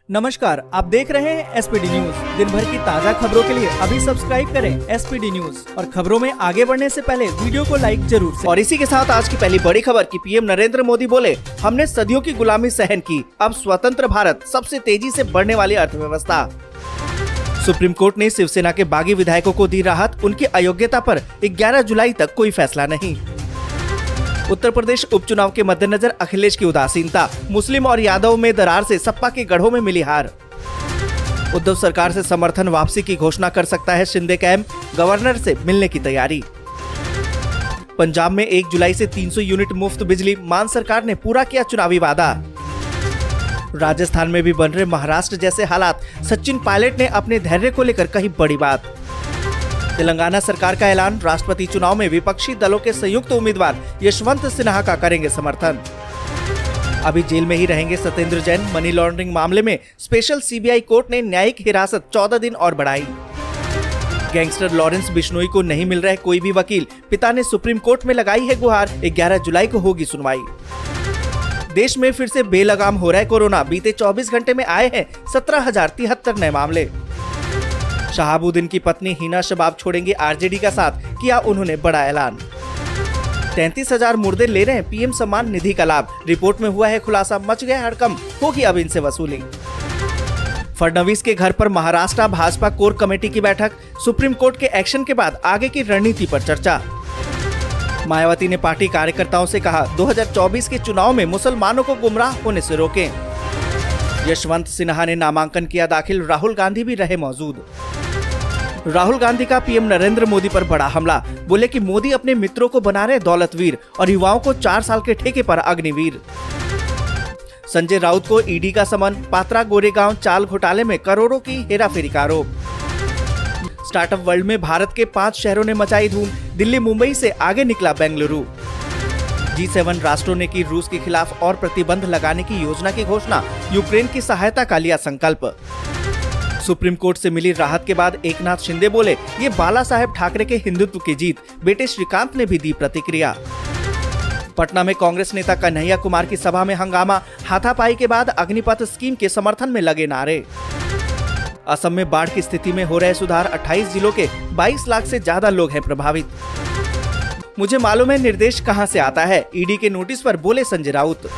नमस्कार, आप देख रहे हैं एसपीडी न्यूज। दिन भर की ताज़ा खबरों के लिए अभी सब्सक्राइब करें एसपीडी न्यूज और खबरों में आगे बढ़ने से पहले वीडियो को लाइक जरूर से। और इसी के साथ आज की पहली बड़ी खबर की पीएम नरेंद्र मोदी बोले, हमने सदियों की गुलामी सहन की, अब स्वतंत्र भारत सबसे तेजी से बढ़ने वाली अर्थव्यवस्था। सुप्रीम कोर्ट ने शिवसेना के बागी विधायकों को दी राहत, उनकी अयोग्यता पर 11 जुलाई तक कोई फैसला नहीं। उत्तर प्रदेश उपचुनाव के मद्देनजर अखिलेश की उदासीनता, मुस्लिम और यादव में दरार से सपा के गढ़ों में मिली हार। उद्धव सरकार से समर्थन वापसी की घोषणा कर सकता है शिंदे कैंप, गवर्नर से मिलने की तैयारी। पंजाब में 1 जुलाई से 300 यूनिट मुफ्त बिजली, मान सरकार ने पूरा किया चुनावी वादा। राजस्थान में भी बन रहे महाराष्ट्र जैसे हालात, सचिन पायलट ने अपने धैर्य को लेकर कही बड़ी बात। तेलंगाना सरकार का ऐलान, राष्ट्रपति चुनाव में विपक्षी दलों के संयुक्त उम्मीदवार यशवंत सिन्हा का करेंगे समर्थन। अभी जेल में ही रहेंगे सत्येंद्र जैन, मनी लॉन्ड्रिंग मामले में स्पेशल सीबीआई कोर्ट ने न्यायिक हिरासत 14 दिन और बढ़ाई। गैंगस्टर लॉरेंस बिश्नोई को नहीं मिल रहा है कोई भी वकील, पिता ने सुप्रीम कोर्ट में लगाई है गुहार, 11 जुलाई को होगी सुनवाई। देश में फिर से बेलगाम हो रहा है कोरोना, बीते 24 घंटे में आए हैं 17,073 नए मामले। शहाबुद्दीन की पत्नी हिना शबाब छोड़ेंगे आरजेडी का साथ, किया उन्होंने बड़ा ऐलान। 33,000 मुर्दे ले रहे हैं पीएम सम्मान निधि का लाभ, रिपोर्ट में हुआ है खुलासा, मच गया हड़कंप, होगी अब इनसे वसूली। फडणवीस के घर पर महाराष्ट्र भाजपा कोर कमेटी की बैठक, सुप्रीम कोर्ट के एक्शन के बाद आगे की रणनीति पर चर्चा। मायावती ने पार्टी कार्यकर्ताओं से कहा, 2024 के चुनाव में मुसलमानों को गुमराह होने से रोकें। यशवंत सिन्हा ने नामांकन किया दाखिल, राहुल गांधी भी रहे मौजूद। राहुल गांधी का पीएम नरेंद्र मोदी पर बड़ा हमला, बोले कि मोदी अपने मित्रों को बना रहे दौलतवीर और युवाओं को 4 साल के ठेके पर अग्निवीर। संजय राउत को ईडी का समन, पात्रा गोरेगांव चाल घोटाले में करोड़ों की हेराफेरी का आरोप। स्टार्टअप वर्ल्ड में भारत के 5 शहरों ने मचाई धूम, दिल्ली मुंबई से आगे निकला बेंगलुरु। G7 राष्ट्रों ने की रूस के खिलाफ और प्रतिबंध लगाने की योजना की घोषणा, यूक्रेन की सहायता का लिया संकल्प। सुप्रीम कोर्ट से मिली राहत के बाद एकनाथ शिंदे बोले, ये बाला साहेब ठाकरे के हिंदुत्व की जीत, बेटे श्रीकांत ने भी दी प्रतिक्रिया। पटना में कांग्रेस नेता कन्हैया कुमार की सभा में हंगामा, हाथापाई के बाद अग्निपथ स्कीम के समर्थन में लगे नारे। असम में बाढ़ की स्थिति में हो रहे सुधार, 28 जिलों के 22 लाख से ज्यादा लोग हैं प्रभावित। मुझे मालूम है निर्देश कहां से आता है, ईडी के नोटिस पर बोले संजय राउत।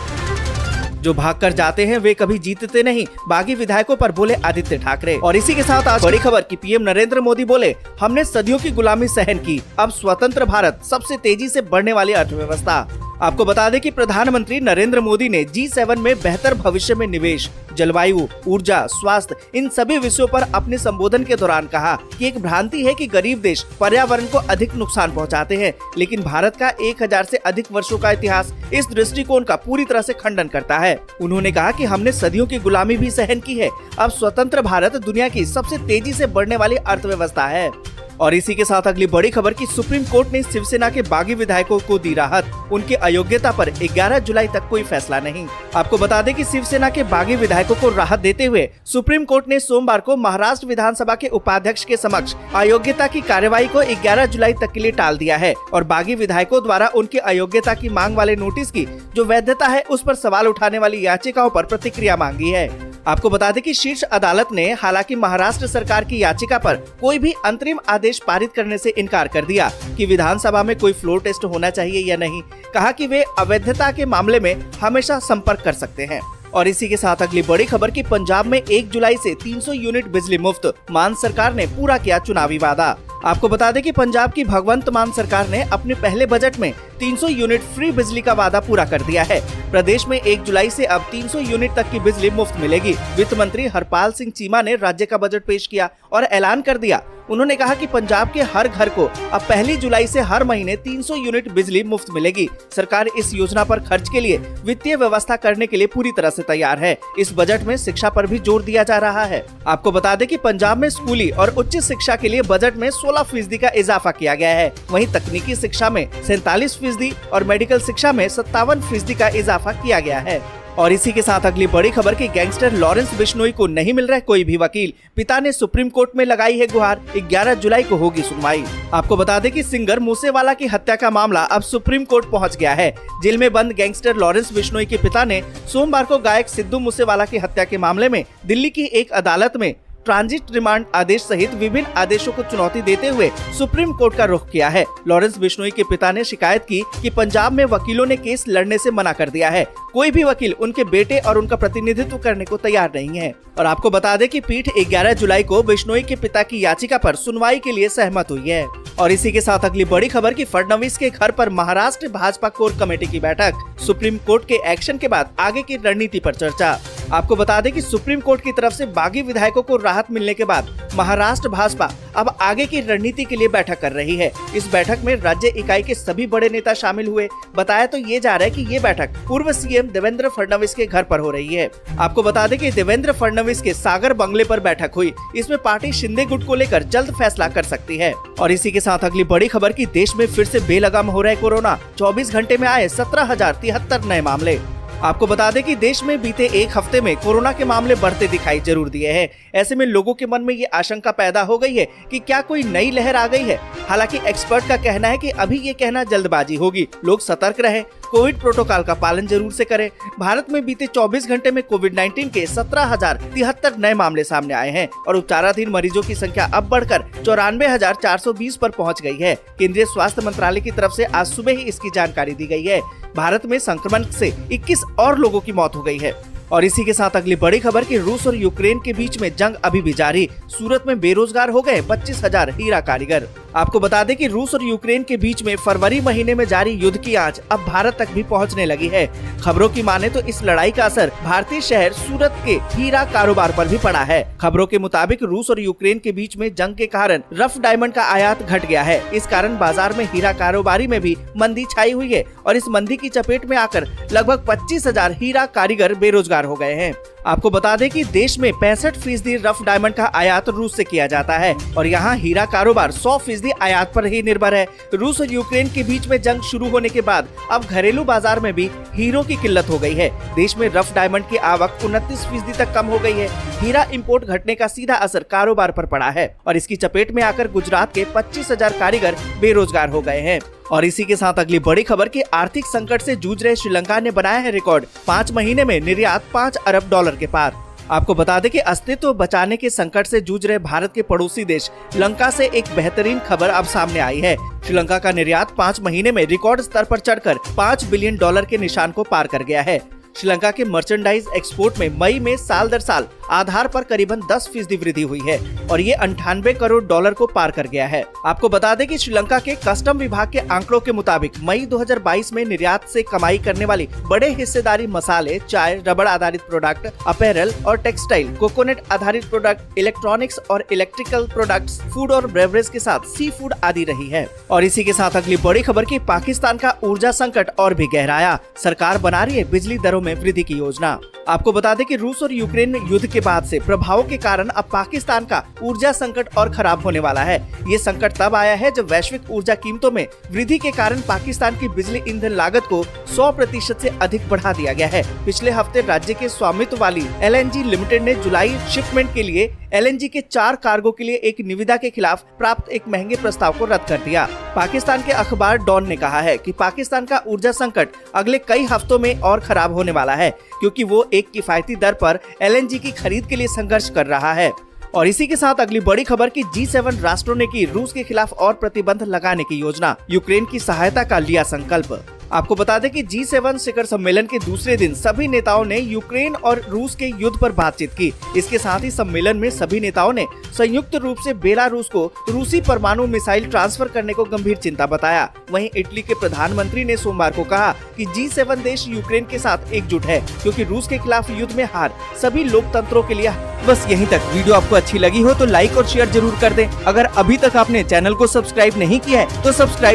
जो भागकर जाते हैं वे कभी जीतते नहीं, बागी विधायकों पर बोले आदित्य ठाकरे। और इसी के साथ आज बड़ी खबर की पीएम नरेंद्र मोदी बोले, हमने सदियों की गुलामी सहन की, अब स्वतंत्र भारत सबसे तेजी से बढ़ने वाली अर्थव्यवस्था। आपको बता दें कि प्रधानमंत्री नरेंद्र मोदी ने G7 में बेहतर भविष्य में निवेश, जलवायु, ऊर्जा, स्वास्थ्य, इन सभी विषयों पर अपने संबोधन के दौरान कहा कि एक भ्रांति है कि गरीब देश पर्यावरण को अधिक नुकसान पहुंचाते हैं, लेकिन भारत का 1000 से अधिक वर्षों का इतिहास इस दृष्टिकोण का पूरी तरह से खंडन करता है। उन्होंने कहा कि हमने सदियों की गुलामी भी सहन की है, अब स्वतंत्र भारत दुनिया की सबसे तेजी से बढ़ने वाली अर्थव्यवस्था है। और इसी के साथ अगली बड़ी खबर की सुप्रीम कोर्ट ने शिवसेना के बागी विधायकों को दी राहत, उनकी अयोग्यता पर 11 जुलाई तक कोई फैसला नहीं। आपको बता दें कि शिवसेना के बागी विधायकों को राहत देते हुए सुप्रीम कोर्ट ने सोमवार को महाराष्ट्र विधानसभा के उपाध्यक्ष के समक्ष अयोग्यता की कार्यवाही को 11 जुलाई तक के लिए टाल दिया है और बागी विधायकों द्वारा उनकी अयोग्यता की मांग वाले नोटिस की जो वैधता है उस पर सवाल उठाने वाली याचिकाओं पर प्रतिक्रिया मांगी है। आपको बता दें कि शीर्ष अदालत ने हालांकि महाराष्ट्र सरकार की याचिका पर कोई भी अंतरिम आदेश पारित करने से इनकार कर दिया कि विधानसभा में कोई फ्लोर टेस्ट होना चाहिए या नहीं, कहा कि वे अवैधता के मामले में हमेशा संपर्क कर सकते हैं। और इसी के साथ अगली बड़ी खबर की पंजाब में 1 जुलाई से 300 यूनिट बिजली मुफ्त, मान सरकार ने पूरा किया चुनावी वादा। आपको बता दें कि पंजाब की भगवंत मान सरकार ने अपने पहले बजट में 300 यूनिट फ्री बिजली का वादा पूरा कर दिया है। प्रदेश में 1 जुलाई से अब 300 यूनिट तक की बिजली मुफ्त मिलेगी। वित्त मंत्री हरपाल सिंह चीमा ने राज्य का बजट पेश किया और ऐलान कर दिया। उन्होंने कहा कि पंजाब के हर घर को अब 1 जुलाई से हर महीने 300 यूनिट बिजली मुफ्त मिलेगी। सरकार इस योजना पर खर्च के लिए वित्तीय व्यवस्था करने के लिए पूरी तरह से तैयार है। इस बजट में शिक्षा पर भी जोर दिया जा रहा है। आपको बता दें कि पंजाब में स्कूली और उच्च शिक्षा के लिए बजट में 16% का इजाफा किया गया है। वहीं तकनीकी शिक्षा में 47% और मेडिकल शिक्षा में 57% का इजाफा किया गया है। और इसी के साथ अगली बड़ी खबर की गैंगस्टर लॉरेंस बिश्नोई को नहीं मिल रहा है कोई भी वकील, पिता ने सुप्रीम कोर्ट में लगाई है गुहार। 11 जुलाई को होगी सुनवाई। आपको बता दें कि सिंगर मूसेवाला की हत्या का मामला अब सुप्रीम कोर्ट पहुंच गया है। जेल में बंद गैंगस्टर लॉरेंस बिश्नोई के पिता ने सोमवार को गायक सिद्धू मूसेवाला की हत्या के मामले में दिल्ली की एक अदालत में ट्रांजिट रिमांड आदेश सहित विभिन्न आदेशों को चुनौती देते हुए सुप्रीम कोर्ट का रुख किया है। लॉरेंस बिश्नोई के पिता ने शिकायत की कि पंजाब में वकीलों ने केस लड़ने से मना कर दिया है। कोई भी वकील उनके बेटे और उनका प्रतिनिधित्व करने को तैयार नहीं है। और आपको बता दें कि पीठ 11 जुलाई को बिश्नोई के पिता की याचिका पर सुनवाई के लिए सहमत हुई है। और इसी के साथ अगली बड़ी खबर की फडणवीस के घर पर महाराष्ट्र भाजपा कोर कमेटी की बैठक। सुप्रीम कोर्ट के एक्शन के बाद आगे की रणनीति पर चर्चा। आपको बता दें कि सुप्रीम कोर्ट की तरफ से बागी विधायकों को राहत मिलने के बाद महाराष्ट्र भाजपा अब आगे की रणनीति के लिए बैठक कर रही है। इस बैठक में राज्य इकाई के सभी बड़े नेता शामिल हुए। बताया तो ये जा रहा है कि ये बैठक पूर्व सीएम देवेंद्र फडणवीस के घर पर हो रही है। आपको बता दें कि देवेंद्र फडणवीस के सागर बंगले पर बैठक हुई। इसमें पार्टी शिंदे गुट को लेकर जल्द फैसला कर सकती है। और इसी के साथ अगली बड़ी खबर की देश में फिर से बेलगाम हो रहा है कोरोना। 24 घंटे में आए 17,073 नए मामले। आपको बता दें कि देश में बीते एक हफ्ते में कोरोना के मामले बढ़ते दिखाई जरूर दिए हैं। ऐसे में लोगों के मन में ये आशंका पैदा हो गई है कि क्या कोई नई लहर आ गई है। हालांकि एक्सपर्ट का कहना है कि अभी ये कहना जल्दबाजी होगी। लोग सतर्क रहें, कोविड प्रोटोकॉल का पालन जरूर से करें। भारत में बीते 24 घंटे में कोविड-19 के 17,073 नए मामले सामने आए हैं और उपचाराधीन मरीजों की संख्या अब बढ़कर 94,420 पर पहुंच गई है। केंद्रीय स्वास्थ्य मंत्रालय की तरफ से आज सुबह ही इसकी जानकारी दी गई है। भारत में संक्रमण से 21 और लोगों की मौत हो गई है। और इसी के साथ अगली बड़ी खबर कि रूस और यूक्रेन के बीच में जंग अभी भी जारी। सूरत में बेरोजगार हो गए 25,000 हीरा कारीगर। आपको बता दें कि रूस और यूक्रेन के बीच में फरवरी महीने में जारी युद्ध की आंच अब भारत तक भी पहुंचने लगी है। खबरों की माने तो इस लड़ाई का असर भारतीय शहर सूरत के हीरा कारोबार पर भी पड़ा है। खबरों के मुताबिक रूस और यूक्रेन के बीच में जंग के कारण रफ डायमंड का आयात घट गया है। इस कारण बाजार में हीरा कारोबारी में भी मंदी छाई हुई है और इस मंदी की चपेट में आकर लगभग 25,000 हीरा कारीगर बेरोजगार हो गए हैं। आपको बता दें कि देश में 65% रफ डायमंड का आयात रूस से किया जाता है और यहाँ हीरा कारोबार 100% आयात पर ही निर्भर है। रूस और यूक्रेन के बीच में जंग शुरू होने के बाद अब घरेलू बाजार में भी हीरों की किल्लत हो गई है। देश में रफ डायमंड की आवक 29% तक कम हो गई है। हीरा इंपोर्ट घटने का सीधा असर कारोबार पर पड़ा है और इसकी चपेट में आकर गुजरात के 25,000 कारीगर बेरोजगार हो गए हैं। और इसी के साथ अगली बड़ी खबर की आर्थिक संकट से जूझ रहे श्रीलंका ने बनाया है रिकॉर्ड। 5 महीने में निर्यात $5 अरब के पार। आपको बता दें कि अस्तित्व बचाने के संकट से जूझ रहे भारत के पड़ोसी देश श्रीलंका से एक बेहतरीन खबर अब सामने आई है। श्रीलंका का निर्यात 5 महीने में रिकॉर्ड स्तर पर चढ़कर $5 बिलियन के निशान को पार कर गया है। श्रीलंका के मर्चेंडाइज एक्सपोर्ट में मई में साल दर साल आधार पर करीबन 10% वृद्धि हुई है और ये $98 करोड़ को पार कर गया है। आपको बता दें कि श्रीलंका के कस्टम विभाग के आंकड़ों के मुताबिक मई 2022 में निर्यात से कमाई करने वाली बड़े हिस्सेदारी मसाले, चाय, रबड़ आधारित प्रोडक्ट, अपैरल और टेक्सटाइल, कोकोनट आधारित प्रोडक्ट, इलेक्ट्रॉनिक्स और इलेक्ट्रिकल प्रोडक्ट्स, फूड और बेवरेज के साथ सी फूड आदि रही है। और इसी के साथ अगली बड़ी खबर की पाकिस्तान का ऊर्जा संकट और भी गहराया। सरकार बना रही है बिजली दरों में वृद्धि की योजना। आपको बता दें कि रूस और यूक्रेन में युद्ध के बाद से प्रभावों के कारण अब पाकिस्तान का ऊर्जा संकट और खराब होने वाला है। ये संकट तब आया है जब वैश्विक ऊर्जा कीमतों में वृद्धि के कारण पाकिस्तान की बिजली ईंधन लागत को 100% से अधिक बढ़ा दिया गया है। पिछले हफ्ते राज्य के स्वामित्व वाली LNG लिमिटेड ने जुलाई शिपमेंट के लिए LNG के 4 कार्गो के लिए एक निविदा के खिलाफ प्राप्त एक महंगे प्रस्ताव को रद्द कर दिया। पाकिस्तान के अखबार डॉन ने कहा है कि पाकिस्तान का ऊर्जा संकट अगले कई हफ्तों में और खराब होने वाला है, क्योंकि वो एक किफायती दर पर LNG की खरीद के लिए संघर्ष कर रहा है। और इसी के साथ अगली बड़ी खबर की G7 राष्ट्रों ने की रूस के खिलाफ और प्रतिबंध लगाने की योजना। यूक्रेन की सहायता का लिया संकल्प। आपको बता दें कि G7 शिखर सम्मेलन के दूसरे दिन सभी नेताओं ने यूक्रेन और रूस के युद्ध पर बातचीत की। इसके साथ ही सम्मेलन में सभी नेताओं ने संयुक्त रूप से बेलारूस को रूसी परमाणु मिसाइल ट्रांसफर करने को गंभीर चिंता बताया। वहीं इटली के प्रधानमंत्री ने सोमवार को कहा कि G7 देश यूक्रेन के साथ एकजुट है, क्योंकि रूस के खिलाफ युद्ध में हार सभी लोकतंत्रों के लिए। बस यहीं तक। वीडियो आपको अच्छी लगी हो तो लाइक और शेयर जरूर कर दें। अगर अभी तक आपने चैनल को सब्सक्राइब नहीं किया है तो सब्सक्राइब